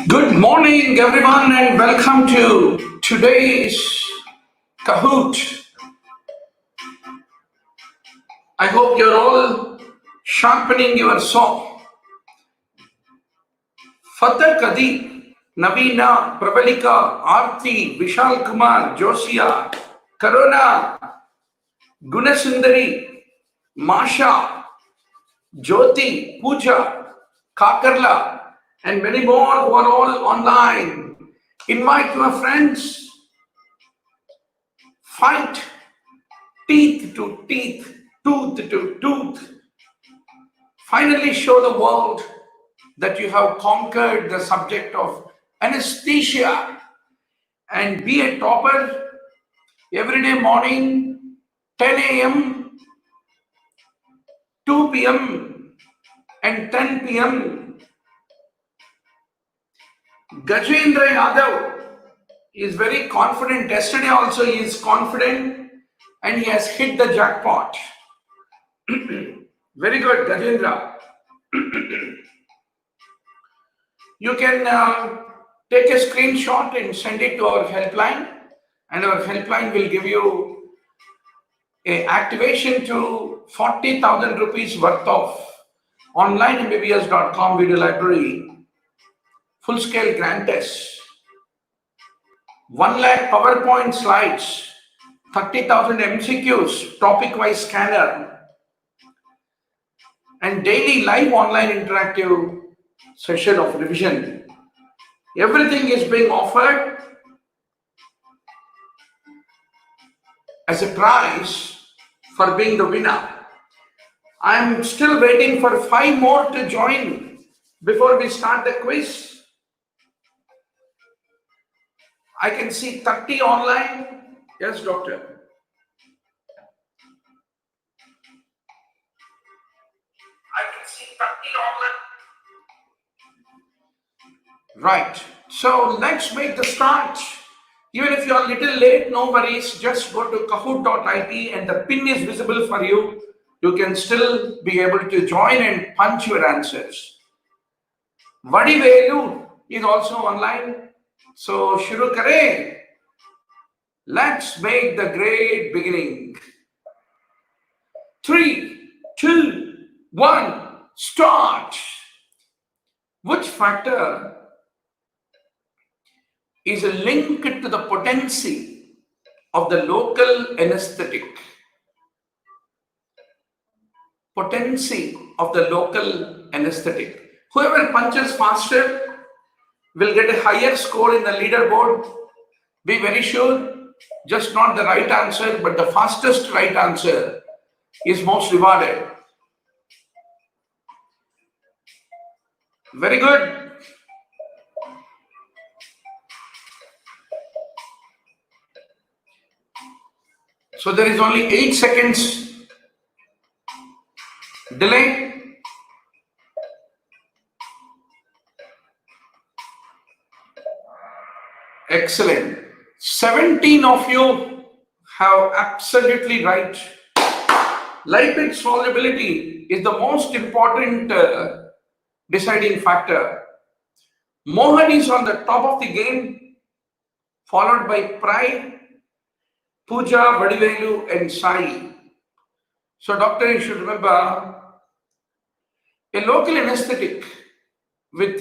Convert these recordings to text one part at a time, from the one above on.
Good morning, everyone, and welcome to today's Kahoot. I hope you're all sharpening your saw. Fatah Kadi, Navina, Prabalika, Aarti, Vishal Kumar, Josia, Karuna, Gunasundari, Masha, Jyoti, Pooja, Kakarla, and many more who are all online. Invite your friends. Fight teeth to teeth, tooth to tooth. Finally show the world that you have conquered the subject of anesthesia and be a topper every day morning, 10 a.m., 2 p.m. and 10 p.m. Gajendra Yadav is very confident. Yesterday also he is confident and he has hit the jackpot. Very good, Gajendra. You can take a screenshot and send it to our helpline, and our helpline will give you a activation to 40,000 rupees worth of online mbbs.com video library, full-scale grand test, 1 lakh PowerPoint slides, 30,000 MCQs, topic-wise scanner, and daily live online interactive session of revision. Everything is being offered as a prize for being the winner. I am still waiting for 5 more to join before we start the quiz. I can see 30 online. Yes, doctor. I can see 30 online. Right. So let's make the start. Even if you are a little late, no worries. Just go to kahoot.it and the pin is visible for you. You can still be able to join and punch your answers. Vadivelu is also online. So shuru kare. Let's make the great beginning. 3, 2, 1, start. Which factor is linked to the potency of the local anesthetic? Potency of the local anesthetic. Whoever punches faster will get a higher score in the leaderboard. Be very sure, just not the right answer, but the fastest right answer is most rewarded. Very good. So there is only 8 seconds delay. Excellent. 17 of you have absolutely right. Lipid solubility is the most important deciding factor. Mohan is on the top of the game, followed by Pride, Pooja, Vadivelu, and Sai. So, doctor, you should remember a local anesthetic with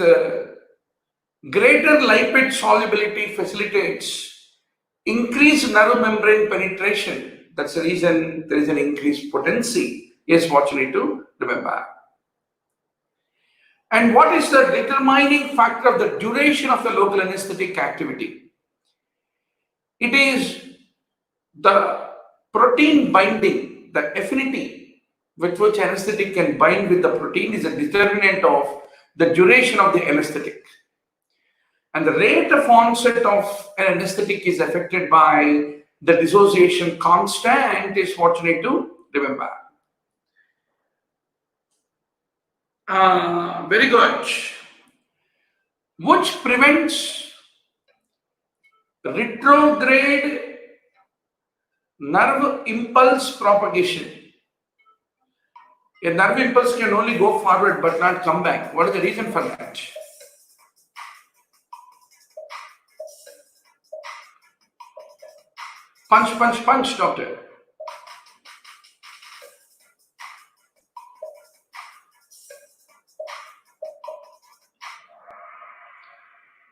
greater lipid solubility facilitates increased nerve membrane penetration. That's the reason there is an increased potency, is what you need to remember. And what is the determining factor of the duration of the local anesthetic activity? It is the protein binding, the affinity with which anesthetic can bind with the protein is a determinant of the duration of the anesthetic. And the rate of onset of an anesthetic is affected by the dissociation constant, is what you need to remember. Very good. Which prevents retrograde nerve impulse propagation? A nerve impulse can only go forward but not come back. What is the reason for that? Punch, punch, punch, doctor.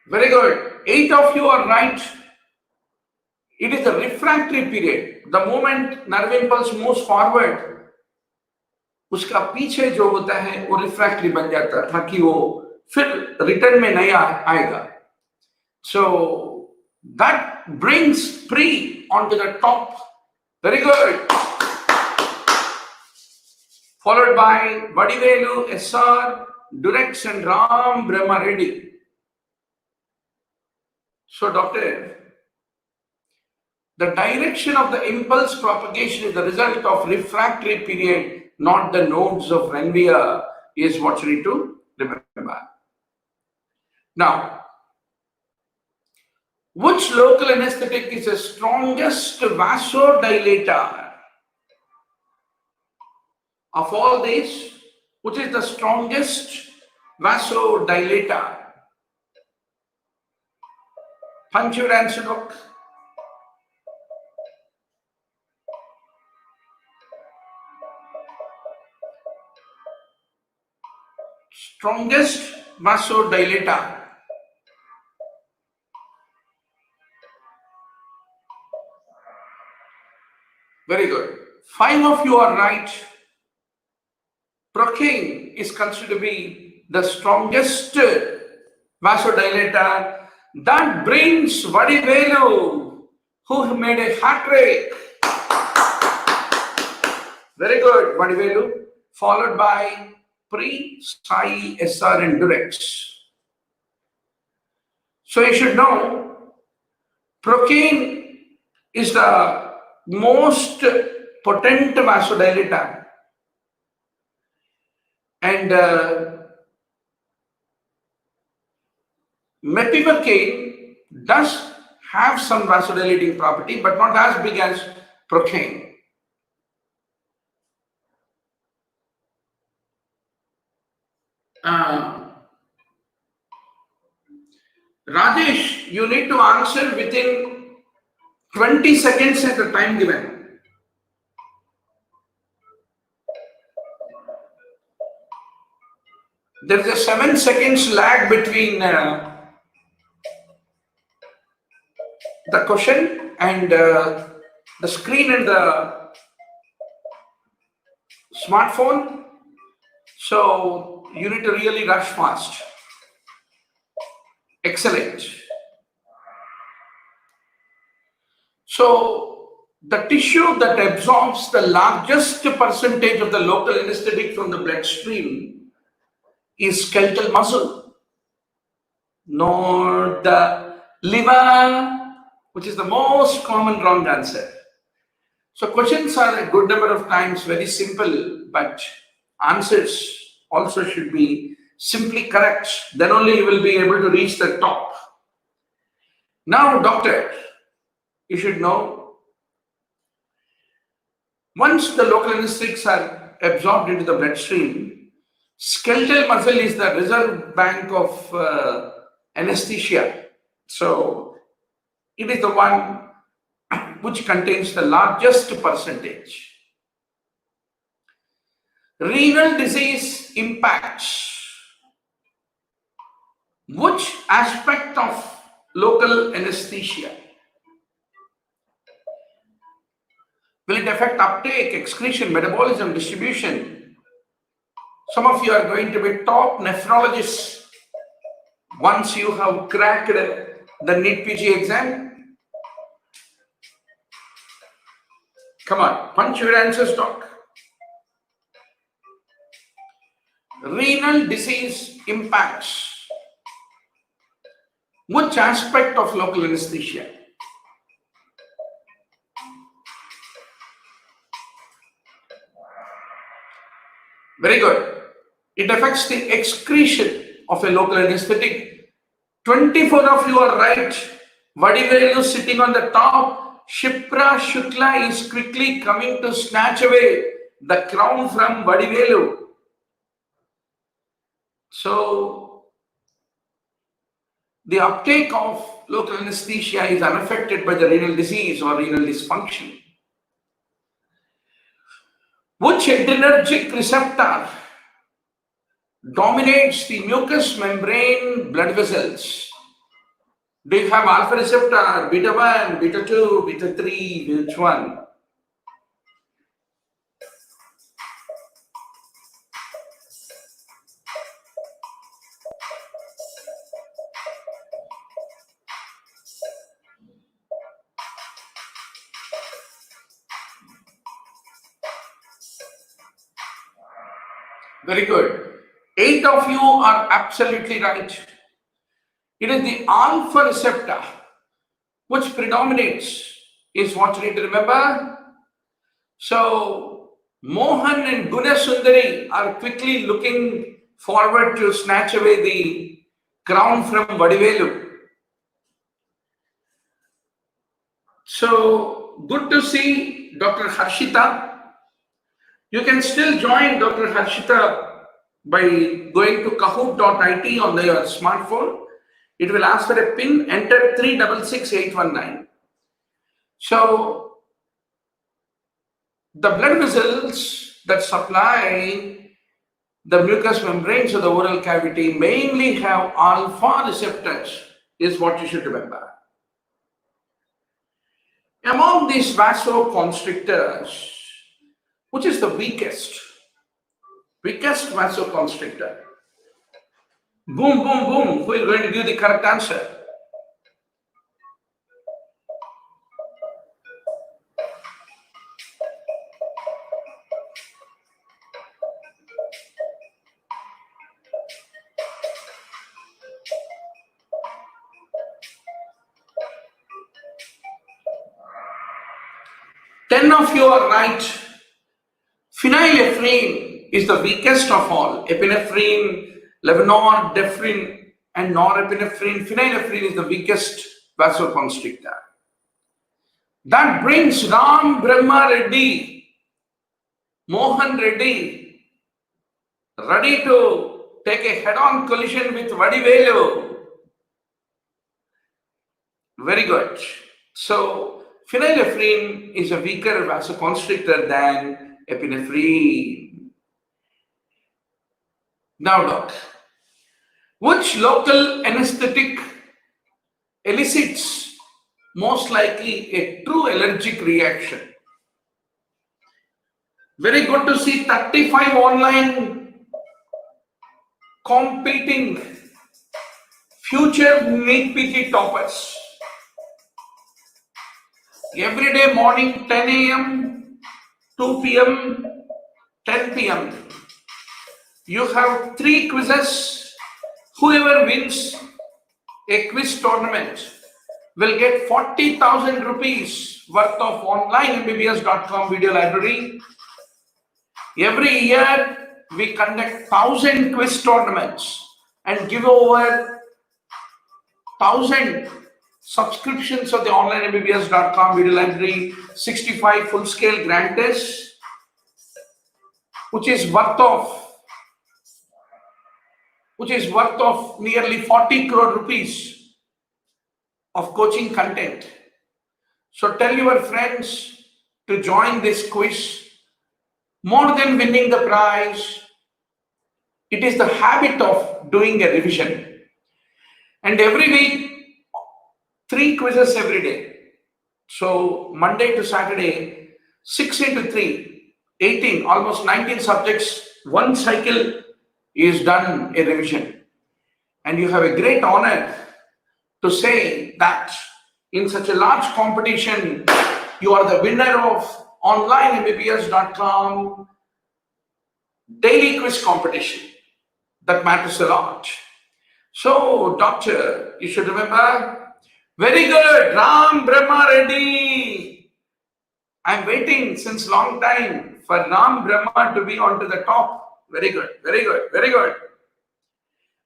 Very good. 8 of you are right. It is the refractory period. The moment nerve impulse moves forward, उसका पीछे जो होता है वो refractory बन जाता है ताकि वो फिर रिटर्न में नहीं आएगा. So that brings pre onto the top. Very good. Followed by Vadivelu, SR, Durex and Ram Brahma Reddy. So doctor, the direction of the impulse propagation is the result of refractory period, not the nodes of Renvia, is what you need to remember. Now, which local anesthetic is the strongest vasodilator? Of all these, which is the strongest vasodilator? Punch your answer, doc. Strongest vasodilator. Very good. 5 of you are right. Procaine is considered to be the strongest vasodilator that brings Vadivelu, who made a hat trick. Very good, Vadivelu, followed by Pre, Sai, SR, and Durex. So you should know, procaine is the most potent vasodilator, and mepivacaine does have some vasodilating property, but not as big as procaine. Rajesh, you need to answer within 20 seconds is the time given. There is a 7 seconds lag between the question and the screen and the smartphone. So you need to really rush fast. Excellent. So the tissue that absorbs the largest percentage of the local anesthetic from the bloodstream is skeletal muscle, not the liver, which is the most common wrong answer. So questions are a good number of times very simple, but answers also should be simply correct. Then only you will be able to reach the top. Now, doctor, you should know, once the local anesthetics are absorbed into the bloodstream, skeletal muscle is the reserve bank of anesthesia. So it is the one which contains the largest percentage. Renal disease impacts which aspect of local anesthesia? Will it affect uptake, excretion, metabolism, distribution? Some of you are going to be top nephrologists once you have cracked the NEET PG exam. Come on, punch your answers, doc. Renal disease impacts which aspect of local anesthesia? Very good. It affects the excretion of a local anesthetic. 24 of you are right. Vadivelu sitting on the top. Shipra Shukla is quickly coming to snatch away the crown from Vadivelu. So the uptake of local anesthesia is unaffected by the renal disease or renal dysfunction. Which adrenergic receptor dominates the mucous membrane blood vessels? Do you have alpha receptor, beta 1, beta 2, beta 3, which one? Very good. 8 of you are absolutely right. It is the alpha receptor which predominates, is what you need to remember. So Mohan and Gunasundari are quickly looking forward to snatch away the crown from Vadivelu. So good to see Dr. Harshita. You can still join Dr. Harshita by going to kahoot.it on your smartphone. It will ask for a PIN, enter 366819. So the blood vessels that supply the mucous membranes of the oral cavity mainly have alpha receptors, is what you should remember. Among these vasoconstrictors, which is the weakest? Weakest vasoconstrictor. Boom, boom, boom. Who is going to give the correct answer? Ten of you are right. Phenylephrine is the weakest of all. Epinephrine, levonorepinephrine, and norepinephrine. Phenylephrine is the weakest vasoconstrictor. That brings Ram Brahma Reddy, Mohan Reddy, ready to take a head-on collision with Vadivelu. Very good. So, phenylephrine is a weaker vasoconstrictor than epinephrine. Now, doc, which local anesthetic elicits most likely a true allergic reaction? Very good to see 35 online competing future NEET PG toppers. Every day morning 10 a.m., 2 p.m., 10 p.m. You have 3 quizzes. Whoever wins a quiz tournament will get 40,000 rupees worth of online MBBS.com video library. Every year we conduct 1,000 quiz tournaments and give over 1,000 subscriptions of the online MBBS.com video library, 65 full-scale grant tests, which is worth of nearly 40 crore rupees of coaching content. So tell your friends to join this quiz. More than winning the prize, it is the habit of doing a revision. And every week, 3 quizzes every day. So Monday to Saturday, 6 into 3, 18, almost 19 subjects, 1 cycle is done a revision. And you have a great honor to say that in such a large competition, you are the winner of online MBBS.com daily quiz competition. That matters a lot. So, doctor, you should remember, very good, Ram Brahma Reddy. I'm waiting since long time for Ram Brahma to be onto the top. Very good, very good, very good.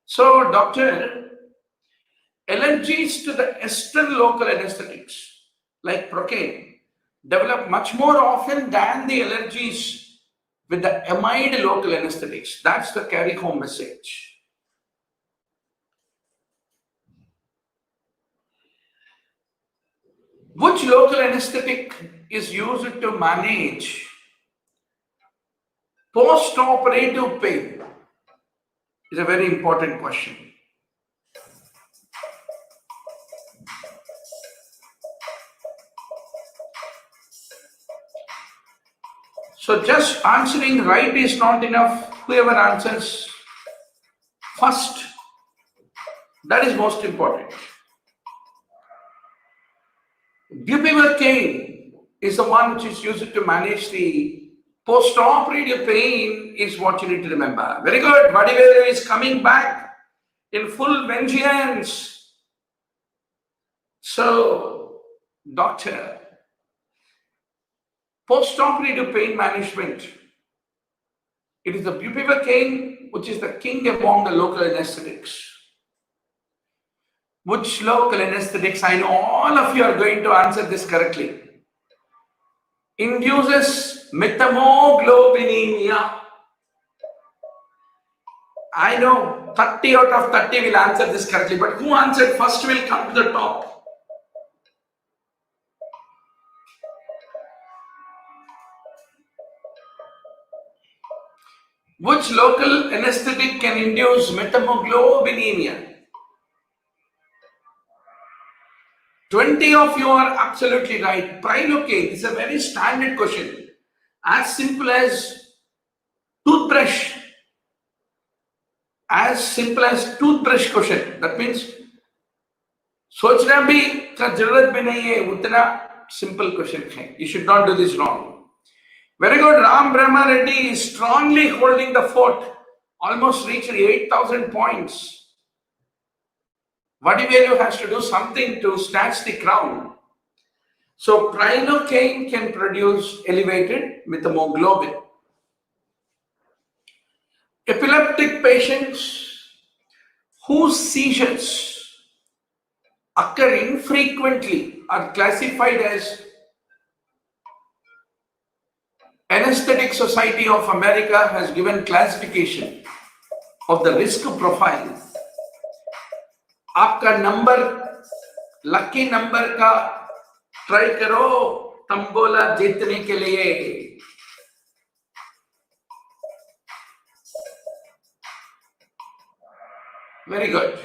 So, doctor, allergies to the Eastern local anesthetics like procaine develop much more often than the allergies with the amide local anesthetics. That's the carry home message. Which local anesthetic is used to manage post-operative pain? Is a very important question. So just answering right is not enough. Whoever answers first, that is most important. Bupivacaine is the one which is used to manage the post-operative pain, is what you need to remember. Very good. Vadivelu is coming back in full vengeance. So, doctor, post-operative pain management, it is the bupivacaine which is the king among the local anesthetics. Which local anesthetics? I know all of you are going to answer this correctly. Induces methemoglobinemia. I know 30 out of 30 will answer this correctly, but who answered first will come to the top. Which local anesthetic can induce methemoglobinemia? 20 of you are absolutely right. Prilocaine is a very standard question. As simple as toothbrush as simple as toothbrush question. That means सोचना भी का जरूरत भी नहीं है, उतना simple question है. You should not do this wrong. Very good. Ram Brahma Reddy is strongly holding the fort. Almost reached 8,000 points. Vadivellu has to do something to snatch the crown. So Prinocaine can produce elevated with hemoglobin. Epileptic patients whose seizures occur infrequently are classified as Anesthetic Society of America has given classification of the risk profile. आपका number lucky number का try करो तंबोला जीतने के लिए. Very good.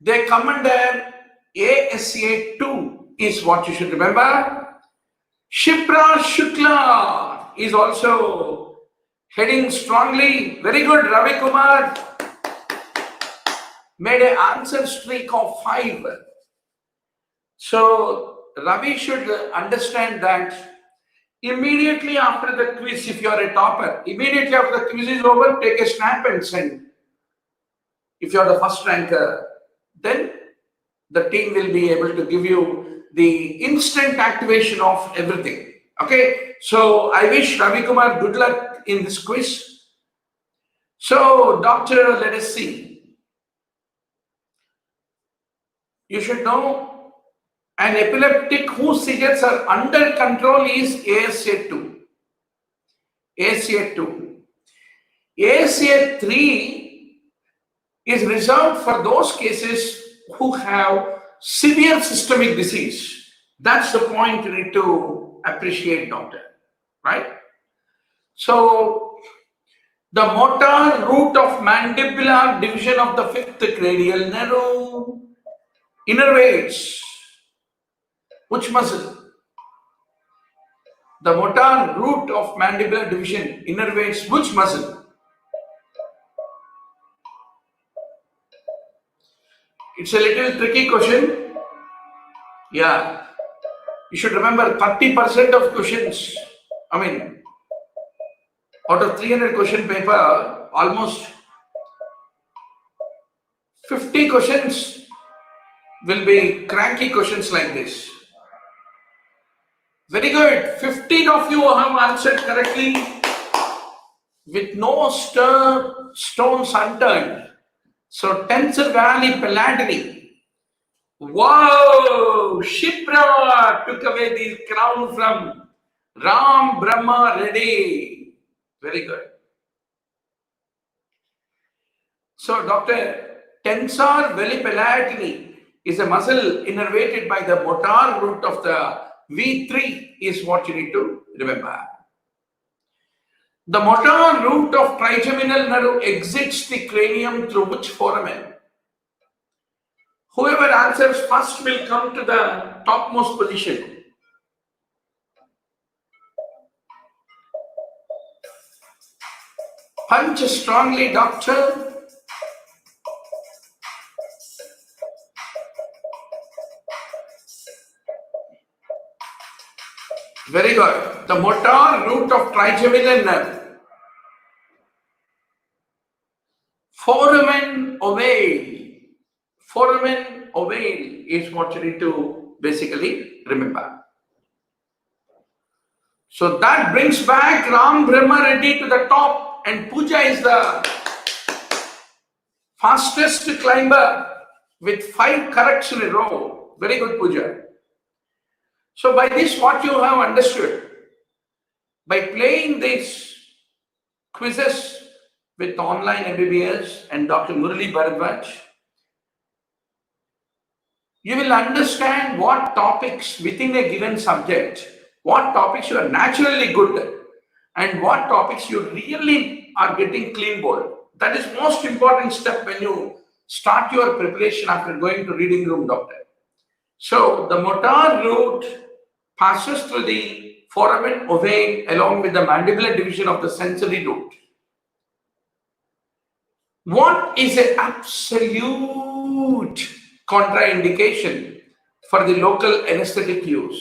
They come under ASA2 is what you should remember. Shipra Shukla is also heading strongly. Very good. Ravi Kumar made an answer streak of 5. So Ravi should understand that immediately after the quiz, if you are a topper, immediately after the quiz is over, take a snap and send. If you are the first ranker, then the team will be able to give you the instant activation of everything. Okay, so I wish Ravi Kumar good luck in this quiz. So, doctor, let us see. You should know an epileptic whose seizures are under control is ASA2. ASA2. ASA3 is reserved for those cases who have severe systemic disease. That's the point you need to appreciate, doctor, right? So, the motor root of mandibular division of the fifth cranial nerve innervates which muscle? The motor root of mandibular division innervates which muscle? It's a little tricky question. Yeah. You should remember 30% of questions, out of 300 question paper, almost 50 questions will be cranky questions like this. Very good. 15 of you have answered correctly with no stones unturned. So, Tensor Valley Palatini. Wow! Shipra took away the crown from Ram Brahma Reddy. Very good. So, Doctor, Tensor Valley Palatini is a muscle innervated by the motor root of the V3 is what you need to remember. The motor root of trigeminal nerve exits the cranium through which foramen? Whoever answers first will come to the topmost position. Punch strongly, doctor. Very good. The motor root of trigeminal nerve. Foramen ovale. Foramen ovale is what you need to basically remember. So that brings back Ram Brahma Reddy to the top, and Pooja is the fastest climber with 5 corrects in a row. Very good, Pooja. So by this, what you have understood, by playing these quizzes with online MBBS and Dr. Murali Bharadwaj, you will understand what topics within a given subject, what topics you are naturally good at, and what topics you really are getting clean board. That is most important step when you start your preparation after going to reading room, doctor. So the motor root passes through the foramen ovale along with the mandibular division of the sensory root. What is an absolute contraindication for the local anesthetic use?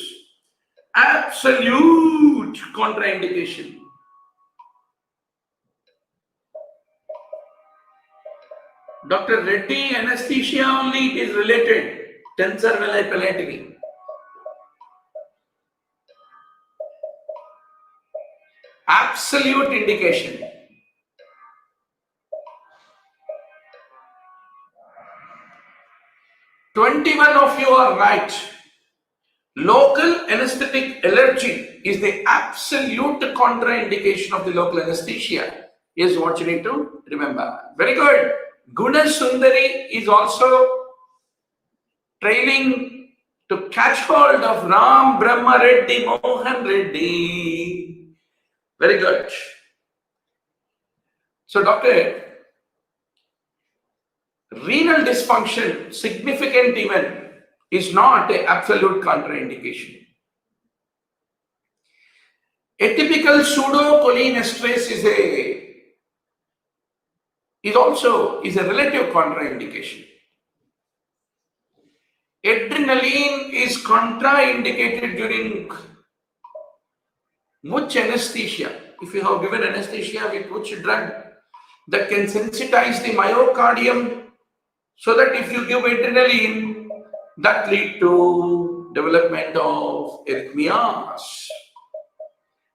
Absolute contraindication. Dr. Reddy, anesthesia only is related. Tensor velay. Absolute indication. "21 of you are right. Local anesthetic allergy is the absolute contraindication of the local anesthesia," is what you need to remember. Very good. Guna Sundari is also trailing to catch hold of Ram Brahma Reddy Mohan Reddy. Very good. So, doctor, renal dysfunction, significant even, is not an absolute contraindication. Atypical pseudocholinesterase is also a relative contraindication. Adrenaline is contraindicated during which anesthesia? If you have given anesthesia with which drug that can sensitize the myocardium, so that if you give adrenaline, that lead to development of arrhythmias.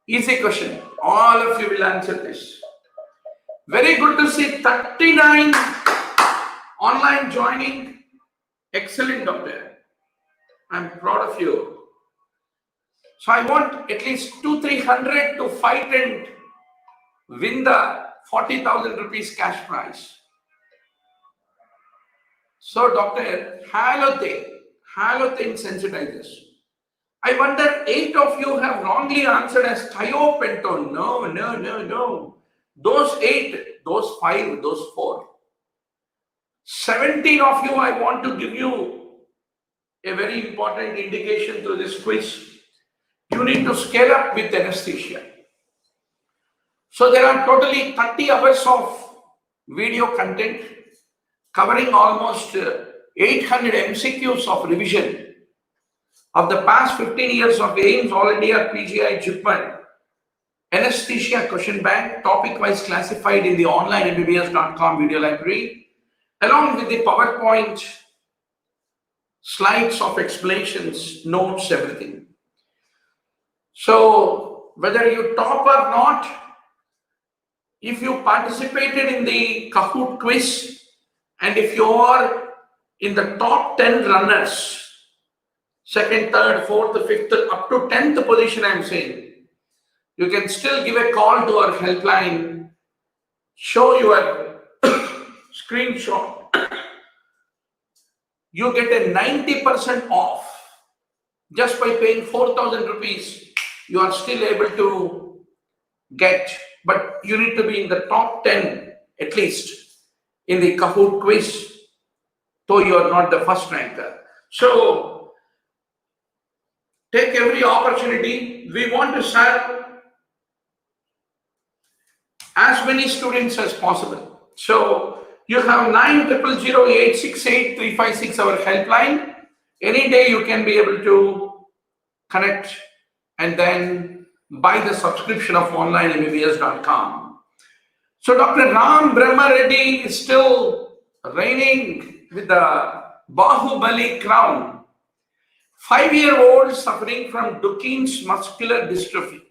Easy question. All of you will answer this. Very good to see 39 online joining. Excellent, doctor. I'm proud of you. So I want at least 200-300 to fight and win the 40,000 rupees cash prize. So, doctor, halothane sensitizers. I wonder 8 of you have wrongly answered as thiopentone. No. Those 8, those 5, those 4. 17 of you, I want to give you a very important indication through this quiz. You need to scale up with anesthesia. So there are totally 30 hours of video content covering almost 800 MCQs of revision of the past 15 years of AIMS, All India, PGI, Jackpot, Anesthesia question bank, topic-wise classified in the online mbbs.com video library, along with the PowerPoint slides of explanations, notes, everything. So whether you top or not, if you participated in the Kahoot quiz, and if you are in the top 10 runners, 2nd, 3rd, 4th, 5th, up to 10th position, I'm saying, you can still give a call to our helpline, show your screenshot. You get a 90% off. Just by paying 4,000 rupees, you are still able to get, but you need to be in the top 10 at least in the Kahoot quiz, though you are not the first ranker. So take every opportunity. We want to serve as many students as possible. So you have 9000868356, our helpline. Any day you can be able to connect and then buy the subscription of onlinembbs.com. So Dr. Ram Brahma Reddy is still reigning with the Bahubali crown. 5-year-old suffering from Duchenne's muscular dystrophy.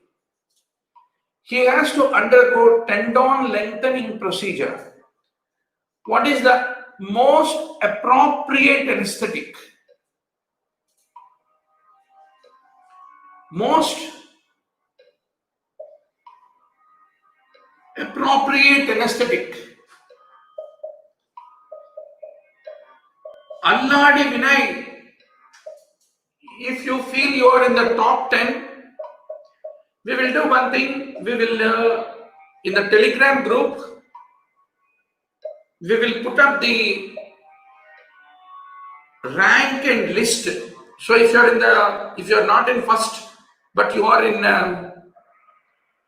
He has to undergo tendon lengthening procedure. What is the most appropriate anesthetic? Most appropriate anesthetic. Alladi Vinay, if you feel you are in the top 10, we will do one thing. We will, in the Telegram group, we will put up the rank and list. So if you are not in first, but you are in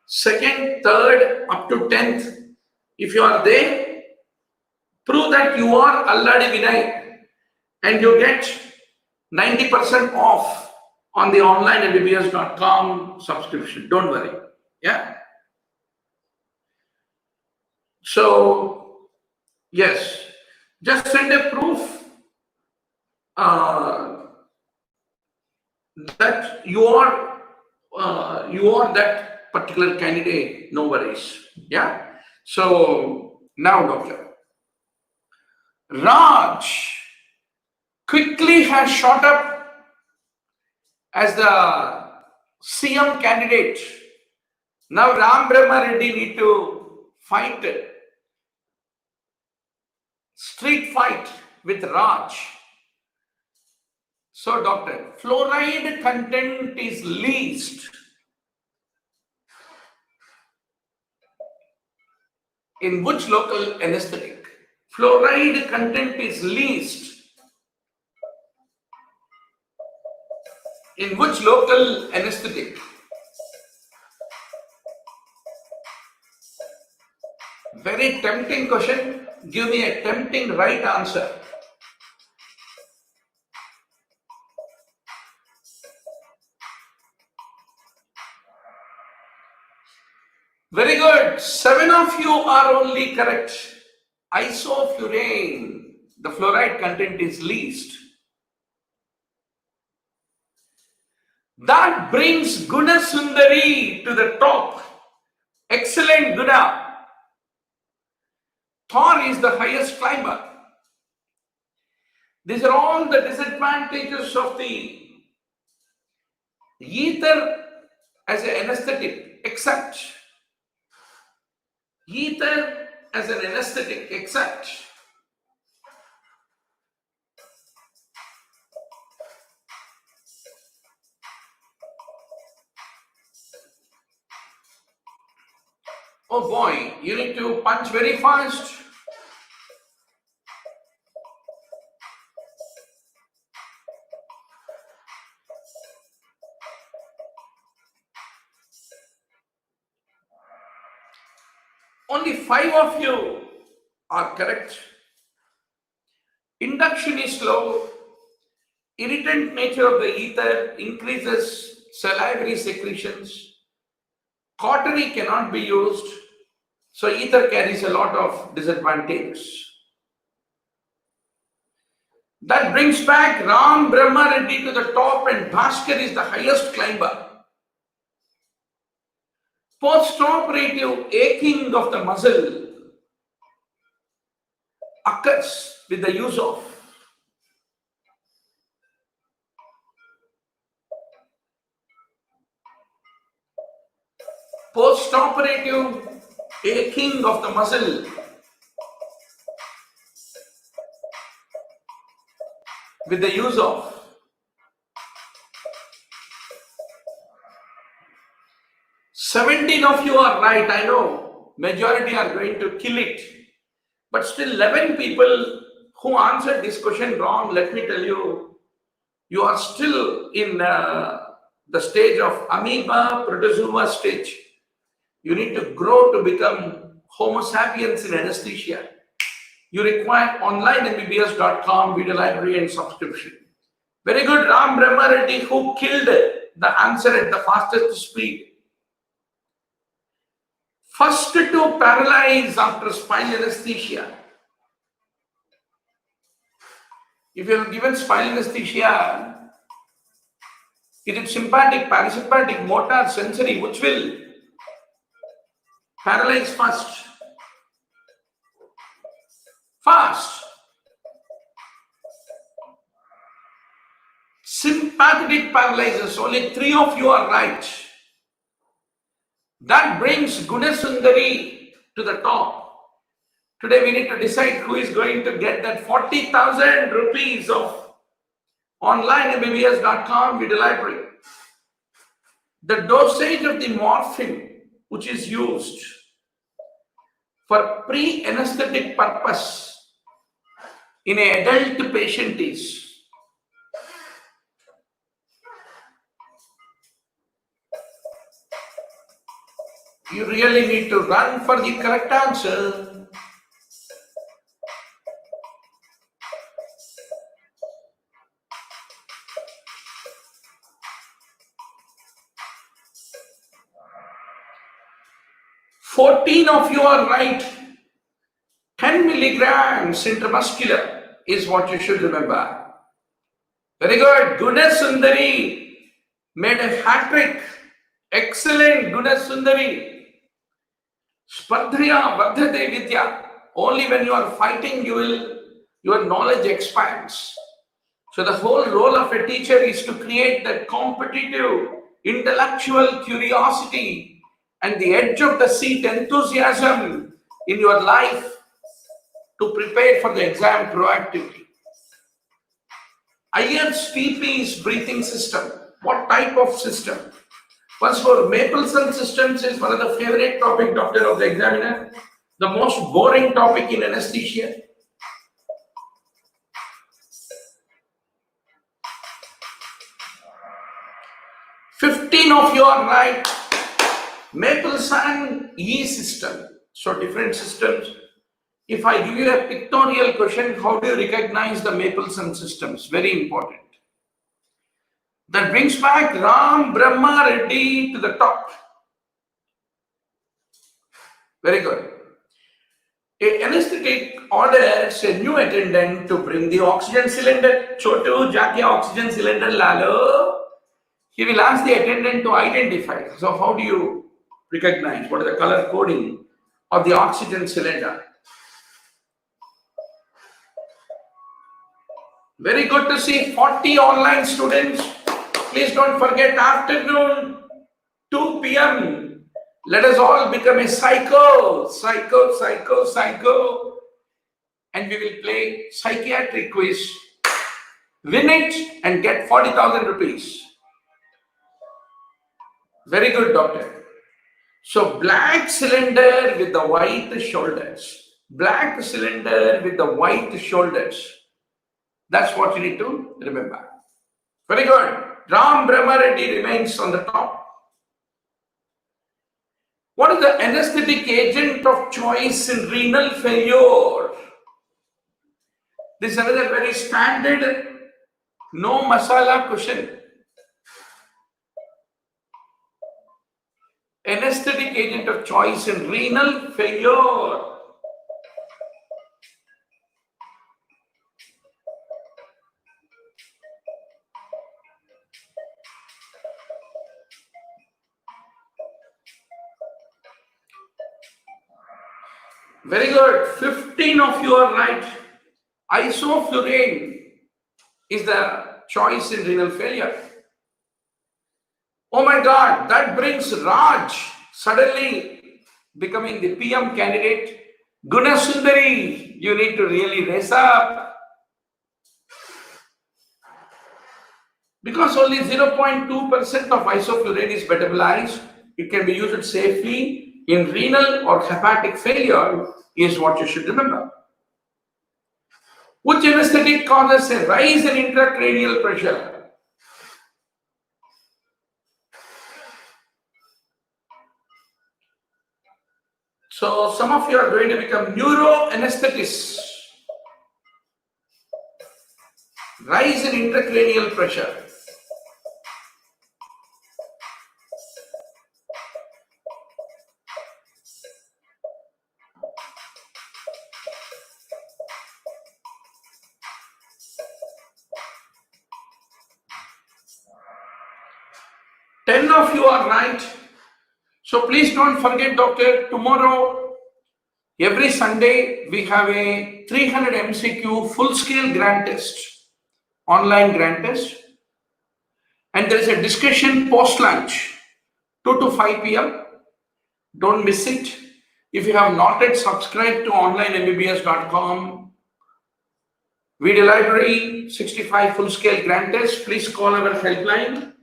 2nd, 3rd, up to 10th, if you are there, that you are already Vinay and you get 90% off on the online mbbs.com subscription. Don't worry. Yeah. So, yes, just send a proof that you are that particular candidate. No worries. Yeah. So now, doctor, Raj quickly has shot up as the CM candidate. Now Ram Brahma Reddy need to fight street fight with Raj. So doctor, fluoride content is least in which local anesthetic? Fluoride content is least in which local anesthetic? Very tempting question. Give me a tempting right answer. Very good. 7 of you are only correct. Isoflurane, the fluoride content is least. That brings Guna Sundari to the top. Excellent, Guna. Thor is the highest climber. These are all the disadvantages of the ether as an anesthetic, except ether as an anesthetic, except oh boy, you need to punch very fast. Only 5 of you are correct. Induction is slow. Irritant nature of the ether increases salivary secretions. Cautery cannot be used. So ether carries a lot of disadvantages. That brings back Ram Brahma Reddy to the top, and Bhaskar is the highest climber. Postoperative aching of the muscle occurs with the use of postoperative aching of the muscle with the use of $17 of you are right. I know majority are going to kill it, but still 11 people who answered this question wrong. Let me tell you, you are still in the stage of amoeba protozoa stage. You need to grow to become Homo sapiens in anesthesia. You require online mbbs.com video library and subscription. Very good, Ram Brahma Reddy, who killed the answer at the fastest speed. First to paralyze after spinal anesthesia. If you have given spinal anesthesia, is it sympathetic, parasympathetic, motor, sensory? Which will paralyze first? Fast. Sympathetic paralyzes. Only 3 of you are right. That brings Gunasundari to the top. Today we need to decide who is going to get that 40,000 rupees of online mbbs.com video library. The dosage of the morphine which is used for pre-anesthetic purpose in an adult patient is you really need to run for the correct answer. 14 of you are right. 10 milligrams intramuscular is what you should remember. Very good. Gunasundari made a hat trick. Excellent, Gunasundari. Spardhya Vardhate Vidya. Only when you are fighting, your knowledge expands. So the whole role of a teacher is to create that competitive, intellectual curiosity and the edge of the seat enthusiasm in your life to prepare for the exam proactively. Ayer's TP's breathing system. What type of system? First for Mapleson systems is one of the favorite topic, doctor, of the examiner. The most boring topic in anesthesia. "15 of you are right. Mapleson E system." So different systems. If I give you a pictorial question, how do you recognize the Mapleson systems? Very important. That brings back Ram Brahma Reddy to the top. Very good. A anesthetic orders a new attendant to bring the oxygen cylinder. Chotu, jaake oxygen cylinder lalo. He will ask the attendant to identify. So how do you recognize? What is the color coding of the oxygen cylinder? Very good to see 40 online students. Please don't forget afternoon 2 p.m. Let us all become a psycho. And we will play psychiatric quiz. Win it and get 40,000 rupees. Very good, doctor. So black cylinder with the white shoulders. Black cylinder with the white shoulders. That's what you need to remember. Very good. Ram Brahma Reddy remains on the top. What is the anesthetic agent of choice in renal failure? This is another very standard, no masala question. Anesthetic agent of choice in renal failure. Very good. 15 of you are right. Isoflurane is the choice in renal failure. Oh my God, that brings Raj suddenly becoming the PM candidate. Gunasundari, you need to really raise up. Because only 0.2% of isoflurane is metabolized, it can be used safely in renal or hepatic failure is what you should remember. Which anesthetic causes a rise in intracranial pressure? So some of you are going to become neuroanesthetists. Rise in intracranial pressure. Ten of you are right. So please don't forget, doctor, tomorrow, every Sunday, we have a 300 MCQ full-scale grand test, online grand test. And there is a discussion post-lunch, 2 to 5 p.m. Don't miss it. If you have not yet subscribed to onlinembbs.com, video library, 65 full-scale grand test, please call our helpline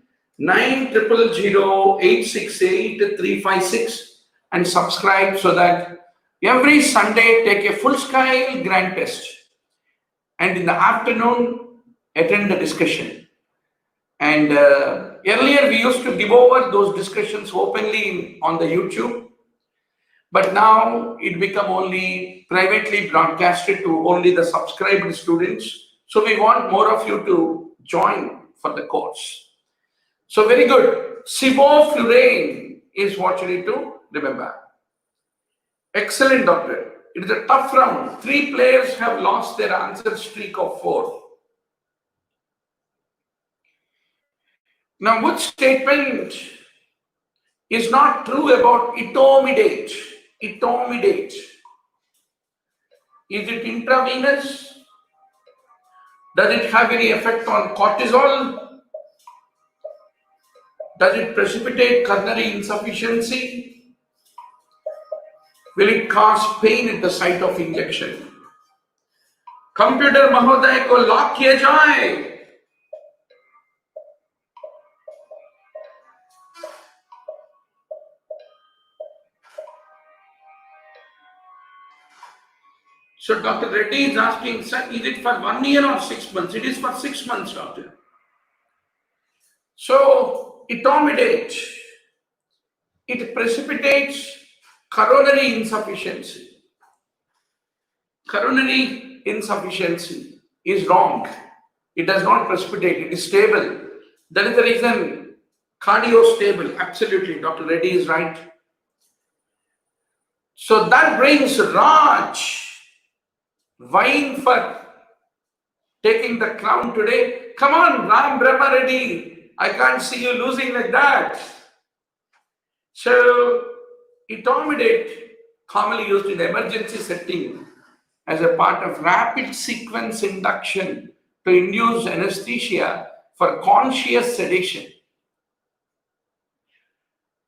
9000868 and subscribe so that every Sunday take a full-scale grand test and in the afternoon attend the discussion. And earlier we used to give over those discussions openly on the YouTube, but now it become only privately broadcasted to only the subscribed students. So we want more of you to join for the course. So very good. Sevoflurane is what you need to remember. Excellent, doctor. It is a tough round. 3 players have lost their answer streak of 4. Now, which statement is not true about etomidate? Etomidate. Is it intravenous? Does it have any effect on cortisol? Does it precipitate coronary insufficiency? Will it cause pain at the site of injection? Computer महोदय को lock किया जाए. So Dr. Reddy is asking, sir, is it for 1 year or 6 months? It is for 6 months, doctor. So etomidate, it precipitates coronary insufficiency. Coronary insufficiency is wrong. It does not precipitate, it is stable. That is the reason cardio stable. Absolutely, Dr. Reddy is right. So that brings Raj vying for taking the crown today. Come on, Ram Brahma Reddy. I can't see you losing like that. So, etomidate, commonly used in emergency setting as a part of rapid sequence induction to induce anesthesia for conscious sedation.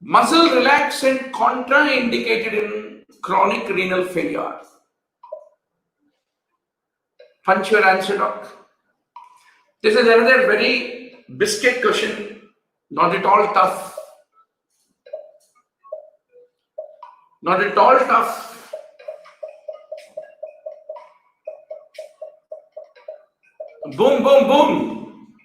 Muscle relaxant contraindicated in chronic renal failure. Punch your answer, doc. This is another very biscuit question, not at all tough. Not at all tough. Boom, boom, boom.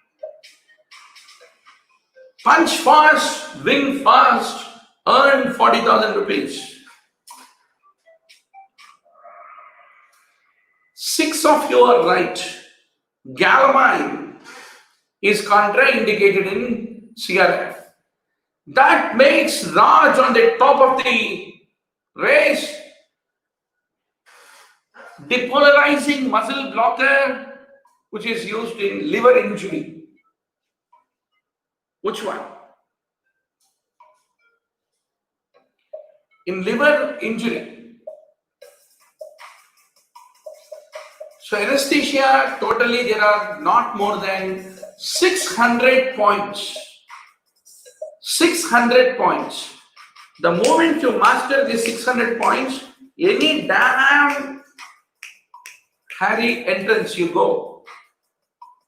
Punch fast, win fast, earn 40,000 rupees. 6 of you are right. Galamine is contraindicated in CRF. That makes Raj on the top of the race. Depolarizing muscle blocker, which is used in liver injury. Which one? In liver injury. So anesthesia, totally there are not more than 600 points. 600 points. The moment you master these 600 points, any damn Harry entrance you go,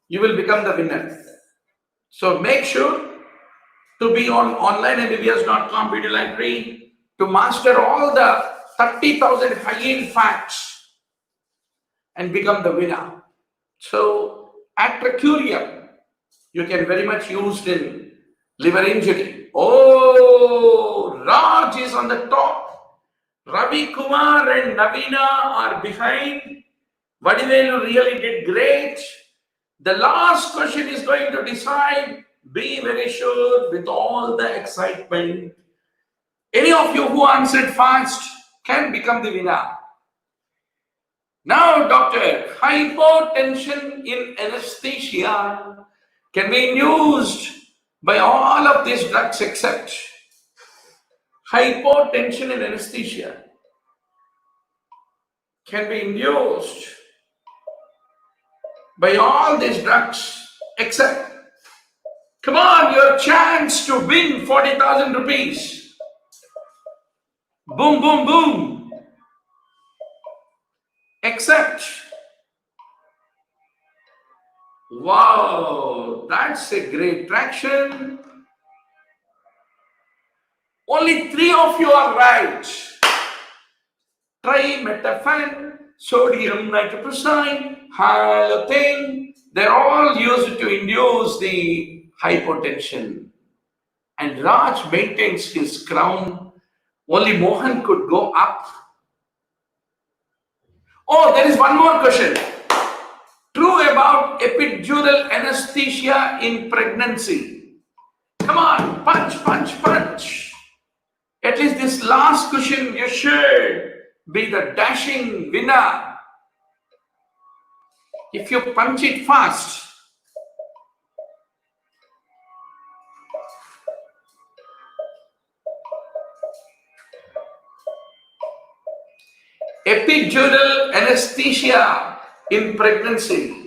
you will become the winner. So make sure to be on onlineMBBS.com video library to master all the 30,000 high-yield facts and become the winner. So atracurium, you can very much use in liver injury. Oh, Raj is on the top. Ravi Kumar and Navina are behind. Vadivelu really did great. The last question is going to decide. Be very sure with all the excitement. Any of you who answered fast can become the winner. Now, doctor, hypotension in anesthesia can be induced by all of these drugs except hypotension in anesthesia can be induced by all these drugs except, come on, your chance to win 40,000 rupees. Boom, boom, boom. Except, wow, that's a great traction. Only 3 of you are right. Trimethophan, sodium nitroprusside, halothane, they're all used to induce the hypotension. And Raj maintains his crown. Only Mohan could go up. Oh, there is one more question. True about epidural anesthesia in pregnancy. Come on, punch, punch, punch. At least this last question you should be the dashing winner if you punch it fast. Epidural anesthesia in pregnancy.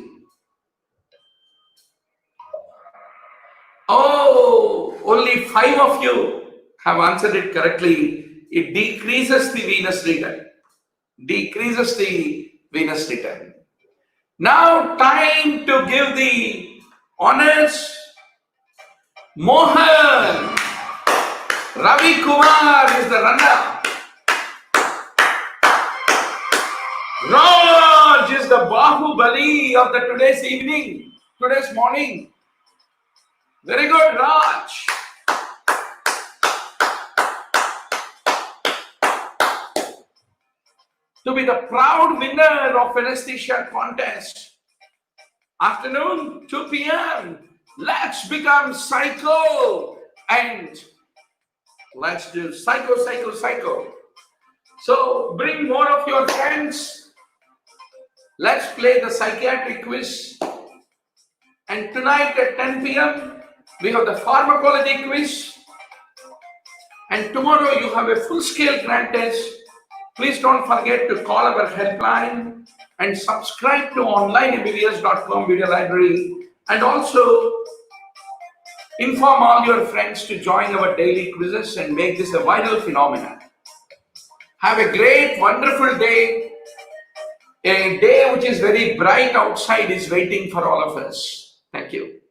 Oh, only 5 of you have answered it correctly. It decreases the venous return. Decreases the venous return. Now time to give the honors. Mohan Ravi Kumar is the runner. Raj is the Bahubali of the today's morning. Very good, Raj. To be the proud winner of Anesthesia contest. Afternoon, 2 p.m. Let's become psycho and let's do psycho. So bring more of your friends. Let's play the psychiatric quiz. And tonight at 10 p.m. we have the pharmacology quiz. And tomorrow you have a full-scale grand test. Please don't forget to call our helpline and subscribe to onlineMBBS.com video library, and also inform all your friends to join our daily quizzes and make this a viral phenomenon. Have a great, wonderful day. A day which is very bright outside is waiting for all of us. Thank you.